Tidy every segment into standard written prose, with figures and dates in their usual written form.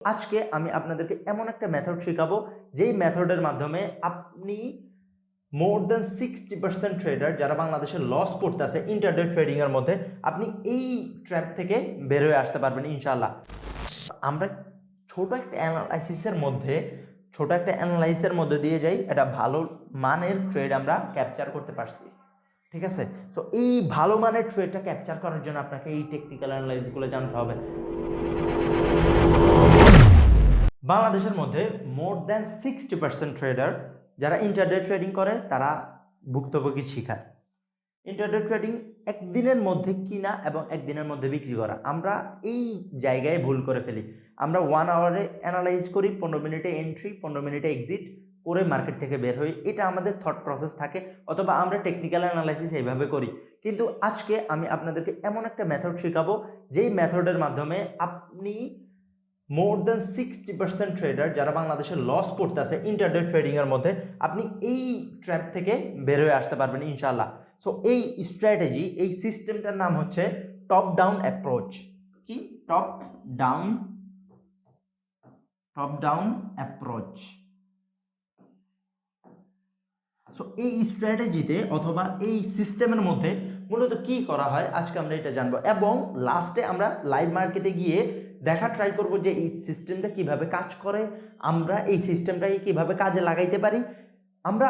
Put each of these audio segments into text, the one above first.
আজকে আমি আপনাদেরকে এমন একটা মেথড শেখাবো যেই মেথডের মাধ্যমে আপনি মোর দেন 60% ট্রেডার যারা বাংলাদেশে লস করতেছে ইন্টারডে ট্রেডিং এর মধ্যে আপনি এই ট্র্যাপ থেকে বের হয়ে আসতে পারবেন ইনশাআল্লাহ। আমরা ছোট একটা অ্যানালাইসিসের মধ্যে দিয়ে যাই এটা ভালো মানের ট্রেড আমরা ক্যাপচার করতে পারছি, ঠিক আছে। সো এই ভালো মানের ট্রেডটা ক্যাপচার করার জন্য আপনাকে এই টেকনিক্যাল অ্যানালাইসিসগুলো জানতে হবে। বাংলাদেশের মধ্যে মোর দ্যান 60% ট্রেডার যারা ইন্টারডে ট্রেডিং করে তারা ভুক্তভোগী শিকার। ইন্টারডে ট্রেডিং একদিনের মধ্যে কিনা এবং একদিনের মধ্যে বিক্রি করা, আমরা এই জায়গায় ভুল করে ফেলি। আমরা 1 আওয়ারে অ্যানালাইজ করি, 15 মিনিটে এন্ট্রি, 15 মিনিটে এক্সিট করে মার্কেট থেকে বের হই, এটা আমাদের থট প্রসেস থাকে, অথবা আমরা টেকনিক্যাল অ্যানালাইসিস এইভাবে করি। কিন্তু আজকে আমি আপনাদেরকে এমন একটা মেথড শেখাবো যেই মেথডের মাধ্যমে আপনি মোর দেন 60% ট্রেডার যারা বাংলাদেশে লস করতেছে ইন্টারডে ট্রেডিং এর মধ্যে আপনি এই ট্র্যাপ থেকে বের হয়ে আসতে পারবেন ইনশাআল্লাহ। সো এই স্ট্র্যাটেজি, এই সিস্টেমটার নাম হচ্ছে টপ ডাউন অ্যাপ্রোচ। কি? Top down approach. সো এই স্ট্র্যাটেজিতে অথবা এই সিস্টেমের মধ্যে মূলত কি করা হয় আজকে আমরা এটা জানবো, এবং লাস্টে আমরা লাইভ মার্কেটে গিয়ে দেখা ট্রাই করব যে এই সিস্টেমটা কিভাবে কাজ করে, আমরা এই সিস্টেমটাকে কিভাবে কাজে লাগাইতে পারি। আমরা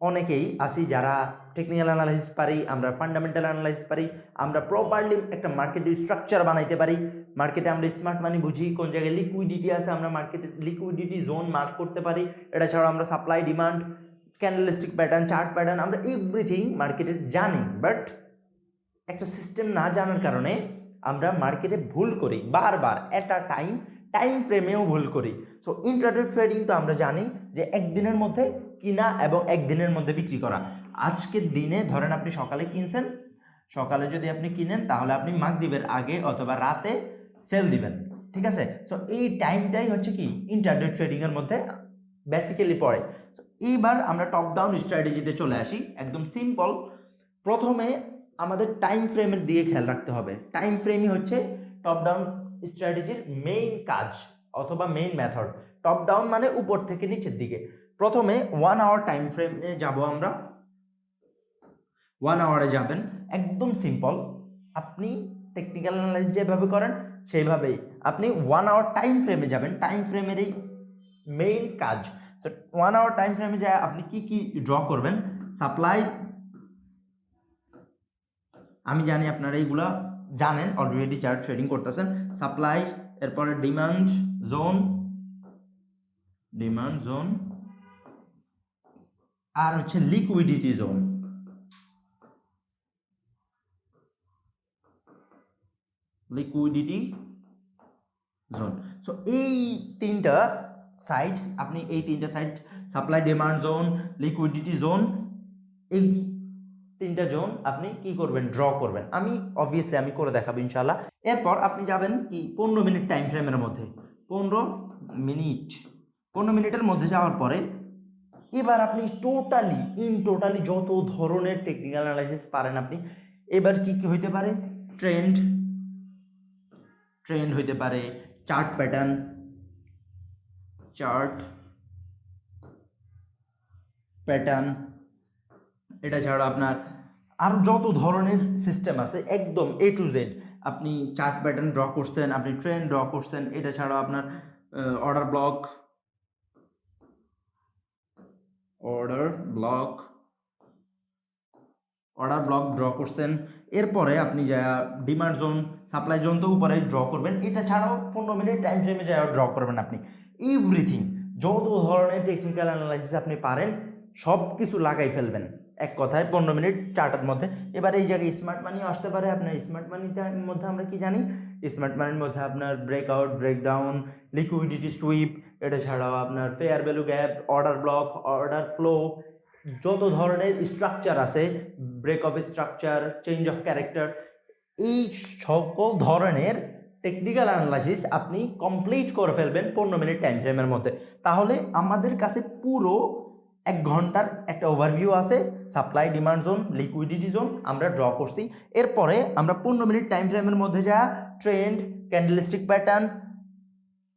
অনেকেই আছি যারা টেকনিক্যাল অ্যানালাইসিস পারি, আমরা ফান্ডামেন্টাল অ্যানালাইসিস পারি, আমরা প্রপারলি একটা মার্কেটের স্ট্রাকচার বানাইতে পারি, মার্কেটে আমরা স্মার্ট মানি বুঝি, কোন জায়গায় লিকুইডিটি আছে আমরা মার্কেটে লিকুইডিটি জোন মার্ক করতে পারি। এটা ছাড়া আমরা supply demand, candlestick pattern, chart pattern, আমরা এভরিথিং মার্কেটে জানি। বাট একটা সিস্টেম না জানার কারণে আমরা মার্কেটে ভুল করি বারবার, একটা টাইম ফ্রেমেও ভুল করি। সো ইন্ট্রাডে ট্রেডিং তো আমরা জানি যে একদিনের মধ্যে কিনা এবং একদিনের মধ্যে বিক্রি করা। আজকের দিনে ধরেন আপনি সকালে কিনছেন, সকালে যদি আপনি কিনেন তাহলে আপনি মাগরিবের আগে অথবা রাতে সেল দিবেন, ঠিক আছে। সো এই টাইমটাই হচ্ছে কি ইন্ট্রাডে ট্রেডিং এর মধ্যে বেসিক্যালি পড়ে। এইবার আমরা টপ ডাউন স্ট্র্যাটেজিতে চলে আসি, একদম সিম্পল। প্রথমে আমাদের টাইম ফ্রেমের দিকে খেয়াল রাখতে হবে। টাইম ফ্রেমই হচ্ছে টপ ডাউন স্ট্র্যাটেজির মেইন কাজ অথবা মেইন মেথড। টপ ডাউন মানে উপর থেকে নিচের দিকে। প্রথমে 1 আওয়ার টাইম ফ্রেমে যাব আমরা। 1 আওয়ারে যাবেন, একদম সিম্পল। আপনি টেকনিক্যাল অ্যানালাইসিস যেভাবে করেন সেইভাবেই আপনি 1 আওয়ার টাইম ফ্রেমে যাবেন। টাইম ফ্রেমের এই মেইন কাজ। সো 1 আওয়ার টাইম ফ্রেমে যায় আপনি কি ড্র করবেন? সাপ্লাই, আমি জানি আপনারা এইগুলা জানেন, অলরেডি চার্ট ট্রেডিং করতেছেন। সাপ্লাই, এরপরে ডিমান্ড জোন, আর হচ্ছে লিকুইডিটি জোন। সো এই তিনটা সাইড, আপনি এই তিনটা side supply, demand zone, liquidity zone, এই তিনটা জোন আপনি কি করবেন? ড্র করবেন। আমি অবভিয়াসলি করে দেখাবো ইনশাল্লাহ। এরপর আপনি যাবেন কি 15 মিনিট টাইম ফ্রেমের মধ্যে। 15 মিনিটের মধ্যে যাওয়ার পরে এবার আপনি টোটালি যত ধরনের টেকনিক্যাল অ্যানালাইসিস পারেন আপনি, এবার কি হইতে পারে? ট্রেন্ড হইতে পারে, চার্ট প্যাটার্ন, এটা ছাড়া আপনার আরও যত ধরনের সিস্টেম আছে একদম A to Z। আপনি চার্ট প্যাটার্ন ড্র করছেন, আপনি ট্রেন্ড ড্র করছেন, এটা ছাড়াও আপনার অর্ডার ব্লক ড্র করছেন। এরপরে আপনি যা ডিমান্ড জোন, সাপ্লাই জোন তো উপরে ড্র করবেন। এটা ছাড়াও 15 মিনিট টাইম ফ্রেমে যা ড্র করবেন আপনি। এভরিথিং, যত ধরনের টেকনিক্যাল অ্যানালাইসিস আপনি পারেন সব কিছু লাগাই ফেলবেন এক কথায় 15 মিনিট চার্টের মধ্যে। এবার এই জায়গায় স্মার্ট মানিও আসতে পারে। আপনার স্মার্ট মানিটার মধ্যে আমরা কি জানি? স্মার্ট মানির মধ্যে আপনার ব্রেকআউট, ব্রেকডাউন, লিকুইডিটি সুইপ, এটা ছাড়াও আপনার fair value gap, order block, order flow, যত ধরনের স্ট্রাকচার আছে, break of structure, change of character, এই সকল ধরনের টেকনিক্যাল অ্যানালাইসিস আপনি কমপ্লিট করে ফেলবেন 15 মিনিট টাইম ফ্রেমের মধ্যে। তাহলে আমাদের কাছে পুরো 1 ঘন্টার একটা ওভারভিউ আছে। Supply, demand zone, liquidity zone আমরা ড্র করছি। এরপরে আমরা 15 মিনিট টাইম ফ্রেমের মধ্যে যা trend, candlestick pattern,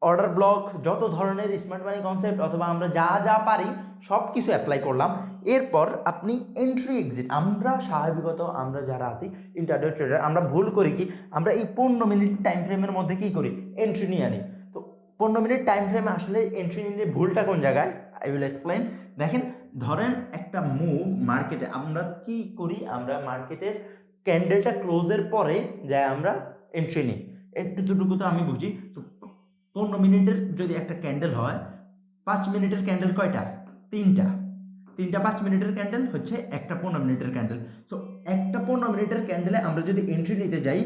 order block, যত ধরনের স্মার্ট মানি কনসেপ্ট অথবা আমরা যা যা পারি সব কিছু অ্যাপ্লাই করলাম। এরপর আপনি এন্ট্রি এক্সিট, আমরা স্বাভাবিকত আমরা যারা আছি ইন্টারডে ট্রেডার আমরা ভুল করি কি, আমরা এই 15 মিনিট টাইম ফ্রেমের মধ্যে কী করি, এন্ট্রি নিয়ে আনি। তো 15 মিনিট টাইম ফ্রেমে আসলে এন্ট্রি নিয়ে ভুলটা কোন জায়গায়, আই উইল এক্সপ্লেন। দেখেন, ধরেন একটা মুভ মার্কেটে আমরা কি করি, আমরা মার্কেটের ক্যান্ডেলটা ক্লোজের পরে যাই আমরা এন্ট্রি নিই, এতটুকু তো আমি বুঝি। তো 15 মিনিটের যদি একটা ক্যান্ডেল হয়, 5 মিনিটের ক্যান্ডেল কয়টা, তিনটা 5 মিনিটের ক্যান্ডেল হচ্ছে একটা 15 মিনিটের ক্যান্ডেল। সো একটা 15 মিনিটের ক্যান্ডেলে আমরা যদি এন্ট্রি নিতে যাই,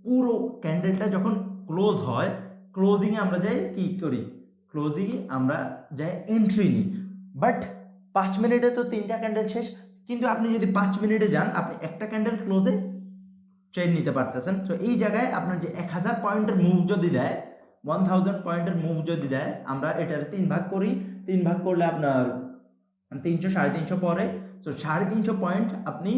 পুরো ক্যান্ডেলটা যখন ক্লোজ হয়, ক্লোজিংয়ে আমরা যাই কি করি, ক্লোজিংয়ে আমরা যাই এন্ট্রি নিই। বাট 5 মিনিটে তো তিনটা ক্যান্ডেল শেষ, কিন্তু আপনি যদি 5 মিনিটে যান, আপনি একটা ক্যান্ডেল ক্লোজে ট্রেড নিতে পারতেছেন। তো এই জায়গায় আপনার যে 1000 পয়েন্টের মুভ যদি দেয়, 1000 পয়েন্টের মুভ যদি দেয়, আমরা এটার 3 ভাগ করি, 3 ভাগ করলে আপনার 300 350 পরে। তো 350 পয়েন্ট আপনি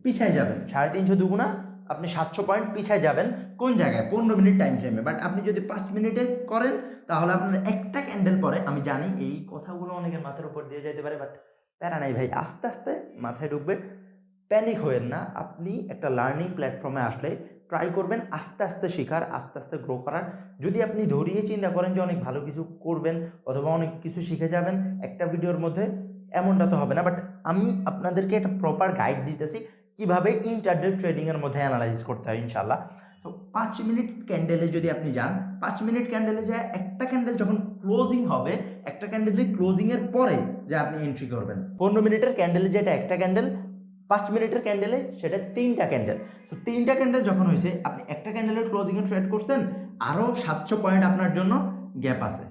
পিছায় যাবেন, 350 দুগুণা আপনি 700 পয়েন্ট পিছায় যাবেন কোন জায়গায়, 15 মিনিট টাইম ফ্রেমে। বাট আপনি যদি 5 মিনিটে করেন, তাহলে আপনার একটা ক্যান্ডেল পরে, আমি জানি এই কথাগুলো অনেকের মাথার উপর দিয়ে যেতে পারে, বাট প্যারা নাই ভাই, আস্তে আস্তে মাথায় ঢুকবে, প্যানিক হয়েন না। আপনি একটা লার্নিং প্ল্যাটফর্মে আসলে ট্রাই করবেন আস্তে আস্তে শেখার, আস্তে আস্তে গ্রো করার। যদি আপনি ধরিয়ে চিন্তা করেন যে অনেক ভালো কিছু করবেন অথবা অনেক কিছু শিখে যাবেন একটা ভিডিওর মধ্যে, এমনটা তো হবে না। বাট আমি আপনাদেরকে একটা প্রপার গাইড দিতেছি কীভাবে ইন্টারডে ট্রেডিংয়ের মধ্যে অ্যানালাইজ করতে হয় ইনশাল্লাহ। তো 5 মিনিট ক্যান্ডেলে যদি আপনি যান, 5 মিনিট ক্যান্ডেলে যায় একটা ক্যান্ডেল যখন ক্লোজিং হবে, একটা ক্যান্ডেলের ক্লোজিংয়ের পরে যা আপনি এন্ট্রি করবেন। 15 মিনিটের ক্যান্ডেলে যেটা একটা ক্যান্ডেল, 5 মিনিটের ক্যান্ডেলে সেটা 3টা ক্যান্ডেল। তো 3টা ক্যান্ডেল যখন হয়েছে, আপনি একটা ক্যান্ডেলের ক্লোজিংয়ে ট্রেড করছেন, আরও 700 পয়েন্ট আপনার জন্য গ্যাপ আছে।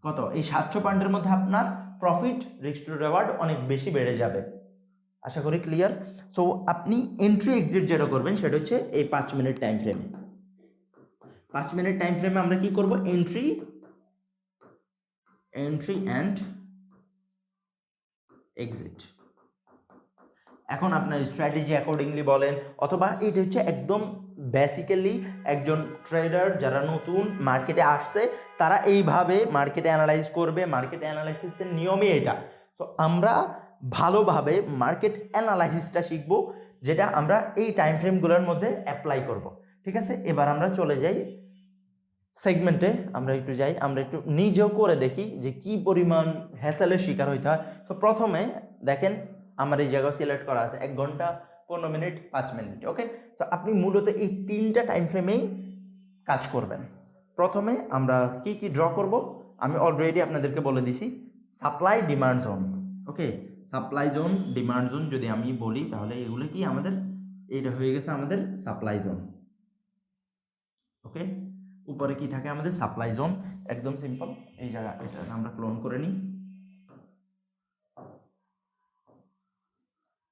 কত, এই 700 পয়েন্টের মধ্যে আপনার প্রফিট, রিস্ক টু রেওয়ার্ড অনেক বেশি বেড়ে যাবে। আশা করি ক্লিয়ার। সো আপনি এন্ট্রি এক্সিট যেটা করবেন সেটা হচ্ছে এই 5 মিনিট টাইম ফ্রেমে। 5 মিনিট টাইম ফ্রেমে আমরা কি করব, এন্ট্রি অ্যান্ড এক্সিট। এখন আপনার স্ট্র্যাটেজি অ্যাকর্ডিংলি বলেন, অথবা এটা হচ্ছে একদম বেসিক্যালি একজন ট্রেডার যারা নতুন মার্কেটে আসছে তারা এইভাবে মার্কেটে অ্যানালাইজ করবে, মার্কেট অ্যানালাইসিসের নিয়মই এটা। তো আমরা ভালোভাবে মার্কেট অ্যানালাইসিসটা শিখবো, যেটা আমরা এই টাইম ফ্রেমগুলোর মধ্যে অ্যাপ্লাই করব। ঠিক আছে, এবার আমরা চলে যাই সেগমেন্টে, আমরা একটু যাই, আমরা একটু নিজেও করে দেখি যে কি পরিমাণ হ্যাসেলের শিকার হইতে হয়। তো প্রথমে দেখেন আমার এই জায়গায় সিলেক্ট করা আছে 1 ঘন্টা 15 মিনিট 5 মিনিট। ওকে, তো আপনি মূলত এই 3টা টাইম ফ্রেমেই কাজ করবেন। প্রথমে আমরা কি কি ড্র করব আমি অলরেডি আপনাদেরকে বলে দিছি, সাপ্লাই ডিমান্ড জোন। ওকে, সাপ্লাই জোন ডিমান্ড জোন যদি আমি বলি, তাহলে এগুলো কি আমাদের, এটা হয়ে গেছে আমাদের সাপ্লাই জোন। ওকে, উপরে কি থাকে আমাদের সাপ্লাই জোন, একদম সিম্পল। এই জায়গা এটা আমরা ক্লোন করে নিই,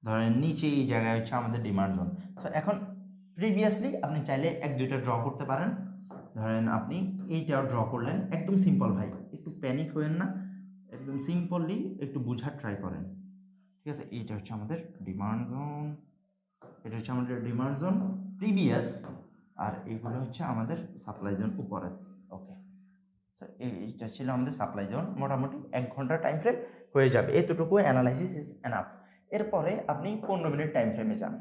ধরেন নিচে এই জায়গায় হচ্ছে আমাদের ডিমান্ড জোন। তো এখন প্রিভিয়াসলি আপনি চাইলে 1-2টা ড্র করতে পারেন, ধরেন আপনি এইটাও ড্র করলেন, একদম সিম্পল ভাই, একটু প্যানিক হবেন না, একদম সিম্পলি একটু বোঝার ট্রাই করেন। ঠিক আছে, এইটা হচ্ছে আমাদের ডিমান্ড জোন, এটা হচ্ছে আমাদের ডিমান্ড জোন প্রিভিয়াস, আর এইগুলো হচ্ছে আমাদের সাপ্লাই জোন উপরে। ওকে, এইটা ছিল আমাদের সাপ্লাই জোন। মোটামুটি 1 ঘন্টার টাইম ফ্রেম হয়ে যাবে, এতটুকু অ্যানালাইসিস ইজ এনাফ। এরপরে আপনি 15 মিনিট টাইম ফ্রেমে যান।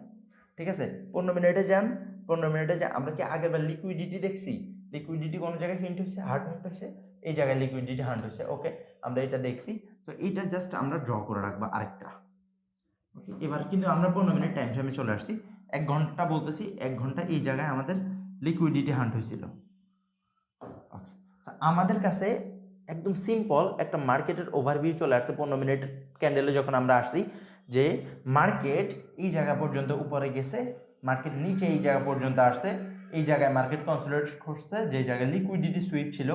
ঠিক আছে, 15 মিনিটে যান। 15 মিনিটে যান, আমরা কি আগেরবার লিকুইডিটি দেখছি, লিকুইডিটি কোনো জায়গায় হিন্ট হচ্ছে, হার্ট হিন্ট হচ্ছে, এই জায়গায় লিকুইডিটি হান্ট হচ্ছে। ওকে, আমরা এটা দেখছি। তো এইটা জাস্ট আমরা ড্র করে রাখবো আরেকটা। ওকে, এবার কিন্তু আমরা 15 মিনিট টাইম ফ্রেমে চলে আসছি। 1 ঘন্টা বলতেছি, 1 ঘন্টা এই জায়গায় আমাদের লিকুইডিটি হান্ট হয়েছিল। ওকে, আমাদের কাছে একদম সিম্পল একটা মার্কেটের ওভারভিউ চলে আসছে 15 মিনিট ক্যান্ডেলে। যখন আমরা আসছি যে মার্কেট এই জায়গা পর্যন্ত উপরে গেছে, মার্কেট নিচে এই জায়গা পর্যন্ত আসছে, এই জায়গায় মার্কেট কনসোলিডেট করছে, যে জায়গায় লিকুইডিটি সুইপ ছিল।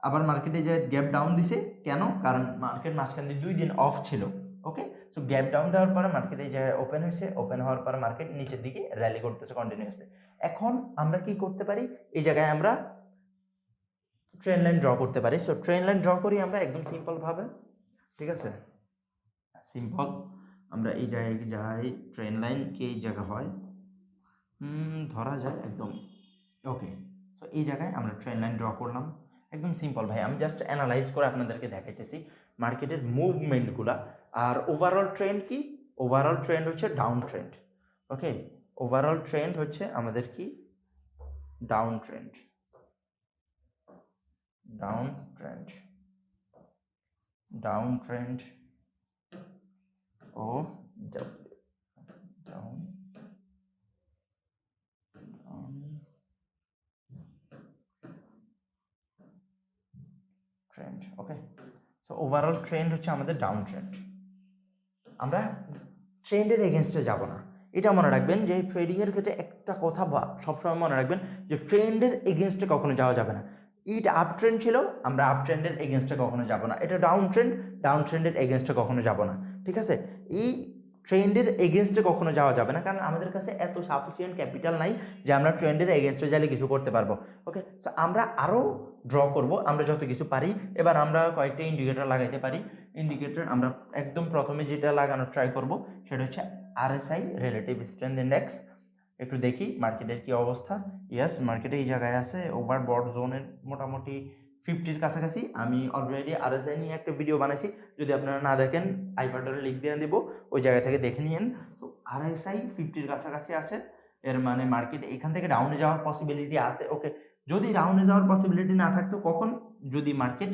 আবার মার্কেটে যে গ্যাপ ডাউন দিছে, কেন, কারণ মার্কেট মাঝখান দিয়ে 2 দিন অফ ছিল। ওকে, সো গ্যাপ ডাউন দেওয়ার পরে মার্কেট এই জায়গায় ওপেন হয়েছে, ওপেন হওয়ার পরে মার্কেট নিচের দিকে র্যালি করতেছে কন্টিনিউয়াসলি। এখন আমরা কি করতে পারি, এই জায়গায় আমরা ট্রেন লাইন ড্র করতে পারি। সো ট্রেন লাইন ড্র করি আমরা একদম সিম্পলভাবে। ঠিক আছে, সিম্পল, আমরা এই জায়গায় যাই, ট্রেন লাইন কি এই জায়গা হয়, ধরা যায় একদম। ওকে, সো এই জায়গায় আমরা ট্রেন লাইন ড্র করলাম। একদম সিম্পল ভাই, আমি জাস্ট অ্যানালাইজ করে আপনাদেরকে দেখাইতেছি মার্কেটের মুভমেন্টগুলা। আর ওভারঅল ট্রেন্ড কি? ওভারঅল ট্রেন্ড হচ্ছে down trend. Okay, overall trend হচ্ছে আমাদের কি? Down trend, down trend, down trend ও down trend. Okay, so overall trend হচ্ছে আমাদের ডাউন ট্রেন্ড। আমরা ট্রেন্ডের এগেনস্টে যাব না, এটা মনে রাখবেন যে ট্রেডিংয়ের ক্ষেত্রে একটা কথা সবসময় মনে রাখবেন যে ট্রেন্ডের এগেনস্টে কখনো যাওয়া যাবে না। এটা আপ ট্রেন্ড ছিল, আমরা আপ ট্রেন্ডের এগেনস্টে কখনো যাব না। এটা ডাউন ট্রেন্ড, ডাউন ট্রেন্ডের এগেনস্টে কখনো যাব না। ঠিক আছে, এই ট্রেন্ডের এগেনস্টে কখনো যাওয়া যাবে না, কারণ আমাদের কাছে এত সাফিসিয়েন্ট ক্যাপিটাল নাই যে আমরা ট্রেন্ডের এগেনস্টে চাইলে কিছু করতে পারবো। ওকে, সো আমরা আরও ড্র করব, আমরা যত কিছু পারি। এবার আমরা কয়েকটা ইন্ডিকেটর লাগাইতে পারি। ইন্ডিকেটর আমরা একদম প্রথমে যেটা লাগানোর ট্রাই করব সেটা হচ্ছে RSI, রিলেটিভ স্ট্রেংথ ইন্ডেক্স। একটু দেখি মার্কেটের কি অবস্থা। ইয়েস, মার্কেটে এই জায়গায় আছে ওভারবট জোনের মোটামুটি 50-র কাছাকাছি। আমি অলরেডি RSI নিয়ে একটা ভিডিও বানাইছি, যদি আপনারা না দেখেন আই বাটনে লিঙ্ক দিয়ে দেবো, ওই জায়গা থেকে দেখে নিন। তো RSI 50-র কাছাকাছি আছে, এর মানে মার্কেট এখান থেকে ডাউনে যাওয়ার পসিবিলিটি আছে। ওকে, যদি ডাউনে যাওয়ার পসিবিলিটি না থাকতো কখন? যদি মার্কেট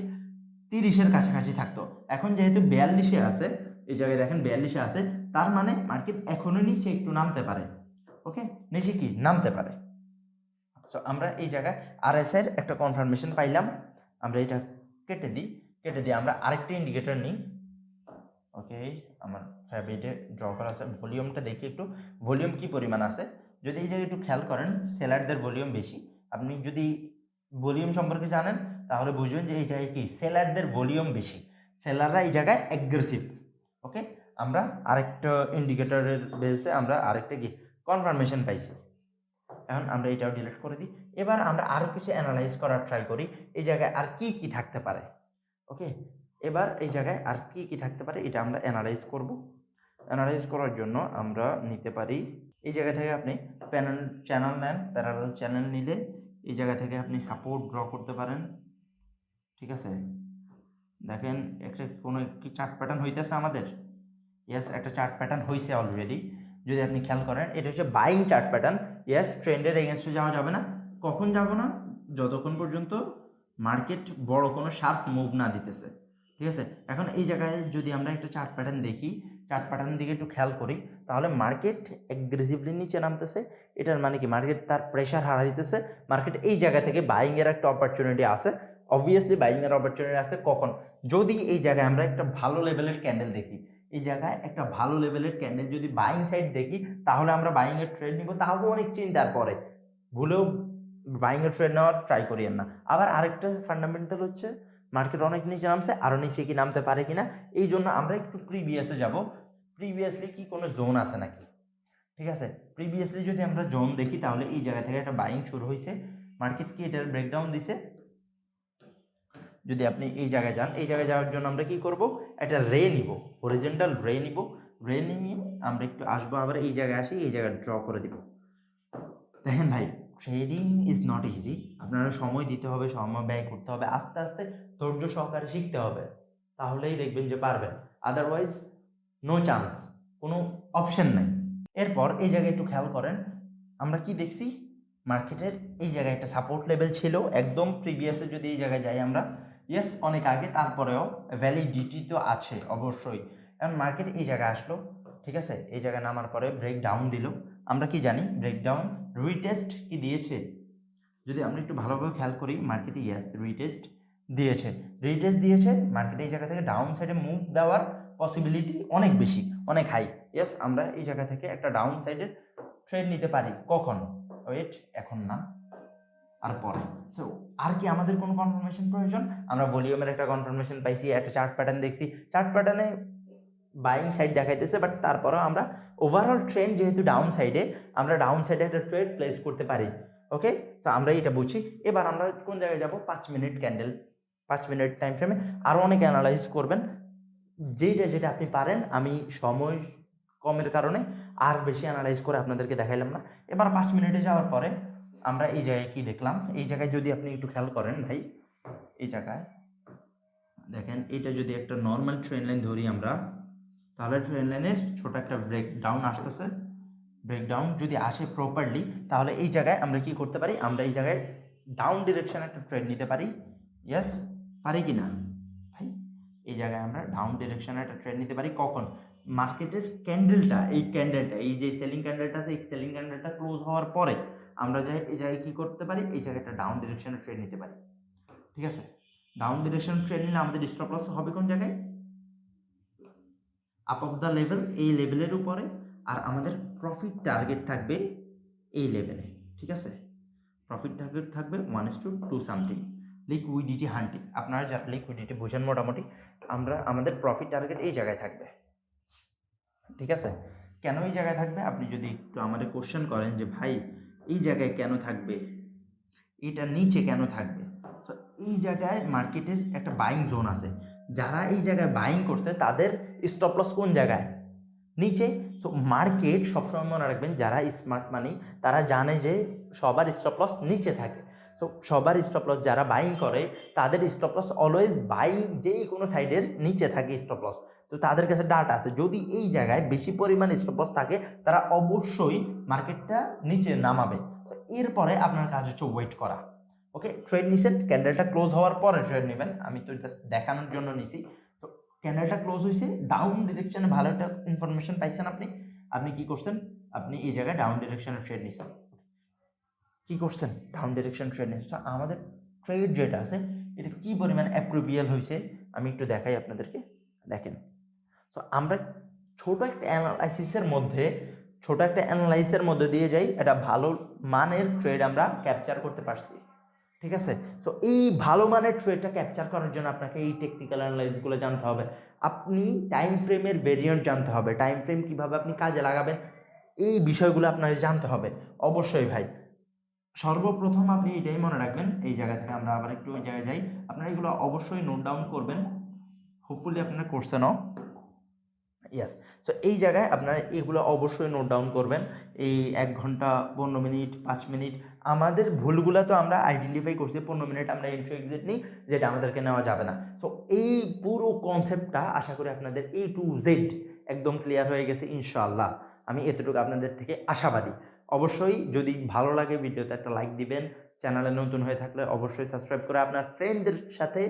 30-এর কাছাকাছি থাকতো। এখন যেহেতু 42-এ আছে, এই জায়গায় দেখেন 42-এ আছে, তার মানে মার্কেট এখনও নিচে একটু নামতে পারে। ওকে, নিচে কি নামতে পারে। সো আমরা এই জায়গায় RSI এর একটা কনফার্মেশন পাইলাম। আমরা এটা কেটে দিই আমরা আরেকটা ইন্ডিকেটর নিই। ওকে, আমার ফেভারিটে ড্র করা আছে, ভলিউমটা দেখি একটু, ভলিউম কি পরিমাণ আছে। যদি এই জায়গায় একটু খেয়াল করেন, সেলারদের ভলিউম বেশি। আপনি যদি ভলিউম সম্পর্কে জানেন তাহলে বুঝবেন যে এই জায়গায় কি সেলারদের ভলিউম বেশি, সেলাররা এই জায়গায় অ্যাগ্রেসিভ। ওকে, আমরা আরেকটা ইন্ডিকেটরের বেসে আমরা আরেকটা কি কনফার্মেশন পাইছি। এখন আমরা এটাও ডিলিট করে দিই। এবার আমরা আরও কিছু অ্যানালাইজ করার ট্রাই করি, এই জায়গায় আর কি কি থাকতে পারে। ওকে, এবার এই জায়গায় আর কি কি থাকতে পারে এটা আমরা অ্যানালাইজ করব। অ্যানালাইজ করার জন্য আমরা নিতে পারি, এই জায়গা থেকে আপনি চ্যানেল নেন, প্যারালাল চ্যানেল নিলে এই জায়গা থেকে আপনি সাপোর্ট ড্র করতে পারেন। ঠিক আছে, দেখেন একটা কোনো একটি চার্ট প্যাটার্ন হইতেছে আমাদের। ইয়েস, একটা চার্ট প্যাটার্ন হয়েছে অলরেডি, যদি আপনি খেয়াল করেন এটা হচ্ছে বাইং চার্ট প্যাটার্ন। ইয়েস, ট্রেন্ডের এগেনস্টে যাওয়া যাবে না। কখন যাব না? যতক্ষণ পর্যন্ত মার্কেট বড় কোনো শার্প মুভ না দিতেছে। ঠিক আছে, এখন এই জায়গায় যদি আমরা একটা চার্ট প্যাটার্ন দেখি, চার্ট প্যাটার্নের দিকে একটু খেয়াল করি, তাহলে মার্কেট অ্যাগ্রেসিভলি নিচে নামতেছে। এটার মানে কি মার্কেট তার প্রেশার হারা দিতেছে। মার্কেট এই জায়গা থেকে বাইংয়ের একটা অপরচুনিটি আছে, অবভিয়াসলি বাইংয়ের অপরচুনিটি আছে। কখন? যদি এই জায়গায় আমরা একটা ভালো লেভেলের ক্যান্ডেল দেখি, এই জায়গায় একটা ভালো লেভেলের ক্যান্ডেল যদি বাইং সাইড দেখি, তাহলে আমরা বাইংয়ের ট্রেড নিব। তাহলে অনেক চিন্তার পরে ভুলেও বাইংয়ের ট্রেড নেওয়ার ট্রাই করিয়েন না। আবার আরেকটা ফান্ডামেন্টাল হচ্ছে মার্কেট অনেক নিচে নামছে, আরও নিচে কি নামতে পারে কিনা, এই জন্য আমরা একটু প্রিভিয়াসে যাব। প্রিভিয়াসলি কি কোনো জোন আছে নাকি? ঠিক আছে, প্রিভিয়াসলি যদি আমরা জোন দেখি তাহলে এই জায়গা থেকে একটা বাইং শুরু হয়েছে, মার্কেট কি এটার ব্রেকডাউন দিছে। যদি আপনি এই জায়গায় যান, এই জায়গায় যাওয়ার জন্য আমরা কি করব, একটা রে নিব, হরিজন্টাল রে নিব। রে নিয়ে আমরা একটু আসবো, আবার এই জায়গায় আসি, এই জায়গায় ড্র করে দিব। দেখেন ভাই, ট্রেডিং ইজ নট ইজি। আপনারা সময় দিতে হবে, সময় ব্যয় করতে হবে, আস্তে আস্তে ধৈর্য সহকারে শিখতে হবে, তাহলেই দেখবেন যে পারবেন। আদারওয়াইজ নো চান্স, কোনো অপশন নাই। এরপর এই জায়গায় একটু খেয়াল করেন, আমরা কি দেখছি, মার্কেটের এই জায়গায় একটা সাপোর্ট লেভেল ছিল একদম প্রিভিয়াসে। যদি এই জায়গায় যাই আমরা, ইয়েস অনেক আগে, তারপরেও ভ্যালিডিটি তো আছে অবশ্যই। এখন মার্কেট এই জায়গায় আসলো, ঠিক আছে, এই জায়গায় নামার পরে ব্রেক ডাউন দিল। আমরা কি জানি ব্রেকডাউন রিটেস্ট কি দিয়েছে, যদি আমরা একটু ভালোভাবে খেয়াল করি, মার্কেটে ইয়েস রিটেস্ট দিয়েছে। মার্কেটে এই জায়গা থেকে ডাউন সাইডে মুভ দেওয়ার পসিবিলিটি অনেক বেশি, অনেক হাই। ইয়েস, আমরা এই জায়গা থেকে একটা ডাউন সাইডের ট্রেড নিতে পারি। কখন? ওয়েট, এখন না, আর পরে। সো আর কি আমাদের কোনো কনফার্মেশন প্রয়োজন? আমরা ভলিউমের একটা কনফার্মেশন পাইছি, একটা চার্ট প্যাটার্ন দেখছি, চার্ট প্যাটার্নে বাইং সাইড দেখাইতেছে, বাট তারপরেও আমরা ওভারঅল ট্রেন্ড যেহেতু ডাউন সাইডে, আমরা ডাউন সাইডে একটা ট্রেড প্লেস করতে পারি। ওকে, তো আমরা এটা বুঝি। এবার আমরা কোন জায়গায় যাব? 5 মিনিট ক্যান্ডেল, 5 মিনিট টাইম ফ্রেমে আরও অনেক অ্যানালাইজ করবেন, যেটা আপনি পারেন। আমি সময় কমের কারণে আর বেশি অ্যানালাইজ করে আপনাদেরকে দেখাইলাম না। এবার 5 মিনিটে যাওয়ার পরে আমরা এই জায়গায় কি দেখলাম, এই জায়গায় যদি আপনি একটু খেয়াল করেন ভাই, এই জায়গায় দেখেন, এটা যদি একটা নর্মাল ট্রেন লাইন ধরি আমরা, তাহলে ট্রেন লাইনের ছোট একটা ব্রেকডাউন আসতেছে। ব্রেকডাউন যদি আসে প্রপারলি, তাহলে এই জায়গায় আমরা কি করতে পারি, আমরা এই জায়গায় ডাউন ডিরেকশনে একটা ট্রেড নিতে পারি। ইয়েস, পারি কি না ভাই? এই জায়গায় আমরা ডাউন ডিরেকশনে একটা ট্রেড নিতে পারি। কখন? মার্কেটের ক্যান্ডেলটা, এই যে সেলিং ক্যান্ডেলটা আছে, এই সেলিং ক্যান্ডেলটা ক্লোজ হওয়ার পরে আমরা এই জায়গায় কি করতে পারি, এই জায়গায় একটা ডাউন ডিরেকশনে ট্রেড নিতে পারি। ঠিক আছে, ডাউন ডিরেকশন ট্রেড নিলে আমাদের স্টপ লস হবে কোন জায়গায়? আপ অফ দ্য লেভেল, এই লেভেলের উপরে, আর আমাদের প্রফিট টার্গেট থাকবে এই লেভেলে। ঠিক আছে, প্রফিট টার্গেট থাকবে 1:2 সামথিং। লিকুইডিটি হান্টিং, আপনারা যারা লিকুইডিটি বোঝেন মোটামুটি, আমাদের প্রফিট টার্গেট এই জায়গায় থাকবে। ঠিক আছে, কেন এই জায়গায় থাকবে? আপনি যদি একটু আমাদের কোশ্চেন করেন যে ভাই এই জায়গায় কেন থাকবে, এটা নিচে কেন থাকবে, তো এই জায়গায় মার্কেটের একটা বাইং জোন আছে। যারা এই জায়গায় বাইং করছে তাদের স্টপ লস কোন জায়গায়? নিচে। সো মার্কেট সবসময় মনে রাখবেন, যারা স্মার্ট মানি তারা জানে যে সবার স্টপ লস নিচে থাকে। সো সবার স্টপ লস যারা বাইং করে তাদের স্টপ লস অলওয়েজ বাইং যেই কোনো সাইডের নিচে থাকে স্টপ লস। তো তাদের কাছে ডাটা আছে, যদি এই জায়গায় বেশি পরিমাণ স্টপ লস থাকে তারা অবশ্যই মার্কেটটা নিচে নামাবে। তো এরপরে আপনার কাজ হচ্ছে ওয়েট করা। ওকে, ট্রেড নিছেন, ক্যান্ডেলটা ক্লোজ হওয়ার পরে ট্রেড নেবেন, আমি তো জাস্ট দেখানোর জন্য নিছি। তো ক্যান্ডেলটা ক্লোজ হয়েছে, ডাউন ডিরেকশনে ভালো একটা ইনফরমেশন পাইছেন আপনি কি করছেন, আপনি এই জায়গায় ডাউন ডিরেকশনে ট্রেড নিছেন। কি করছেন? ডাউন ডিরেকশন ট্রেড নিচ্ছেন। আমাদের ট্রেড যেটা আছে এটা কি পরিমাণ অ্যাপ্রোপ্রিয়েল হয়েছে আমি একটু দেখাই আপনাদেরকে। দেখেন, সো আমরা ছোট একটা অ্যানালাইসিসের মধ্যে দিয়ে যাই, এটা ভালো মানের ট্রেড আমরা ক্যাপচার করতে পারছি। ঠিক আছে, সো এই ভালো মানের ট্রেডটা ক্যাপচার করার জন্য আপনাকে এই টেকনিক্যাল অ্যানালাইসিসগুলো জানতে হবে। আপনি টাইম ফ্রেমের ভেরিয়েন্ট জানতে হবে, টাইম ফ্রেম কীভাবে আপনি কাজে লাগাবেন, এই বিষয়গুলো আপনার জানতে হবে অবশ্যই ভাই। সর্বপ্রথম আপনি এটাই মনে রাখবেন, এই জায়গা থেকে আমরা আবার একটু ওই জায়গায় যাই, আপনারা এগুলো অবশ্যই নোট ডাউন করবেন, হোপফুলি আপনারা করছেনও। ইয়েস, সো এই জায়গায় আপনারা এগুলো অবশ্যই নোট ডাউন করবেন। এই 1 ঘন্টা 15 মিনিট 5 মিনিট আমাদের ভুলগুলো তো আমরা আইডেন্টিফাই করছি, 15 মিনিট আমরা এন্ট্রি এক্সিট নিই, যেটা আমাদেরকে নেওয়া যাবে না। সো এই পুরো কনসেপ্টটা আশা করি আপনাদের A to Z একদম ক্লিয়ার হয়ে গেছে ইনশাআল্লাহ। আমি এতটুকু আপনাদের থেকে আশাবাদী। অবশ্যই যদি ভালো লাগে ভিডিওতে একটা লাইক দিবেন, চ্যানেলে নতুন হয়ে থাকলে অবশ্যই সাবস্ক্রাইব করে আপনার ফ্রেন্ডদের সাথে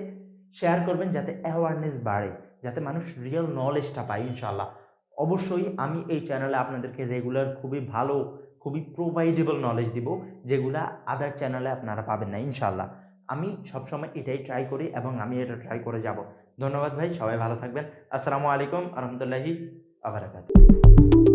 শেয়ার করবেন, যাতে অ্যাওয়ারনেস বাড়ে, যাতে মানুষ রিয়েল নলেজটা পায় ইনশাআল্লাহ। অবশ্যই আমি এই চ্যানেলে আপনাদেরকে রেগুলার খুবই ভালো, খুবই প্রোভাইডেবল নলেজ দিব, যেগুলা আদার চ্যানেলে আপনারা পাবেন না ইনশাআল্লাহ। আমি সবসময় এটাই ট্রাই করি এবং আমি এটা ট্রাই করে যাব। ধন্যবাদ ভাই, সবাই ভালো থাকবেন। আসসালামু আলাইকুম আ রহমতুল্লাহি আ বারাকাতুহু।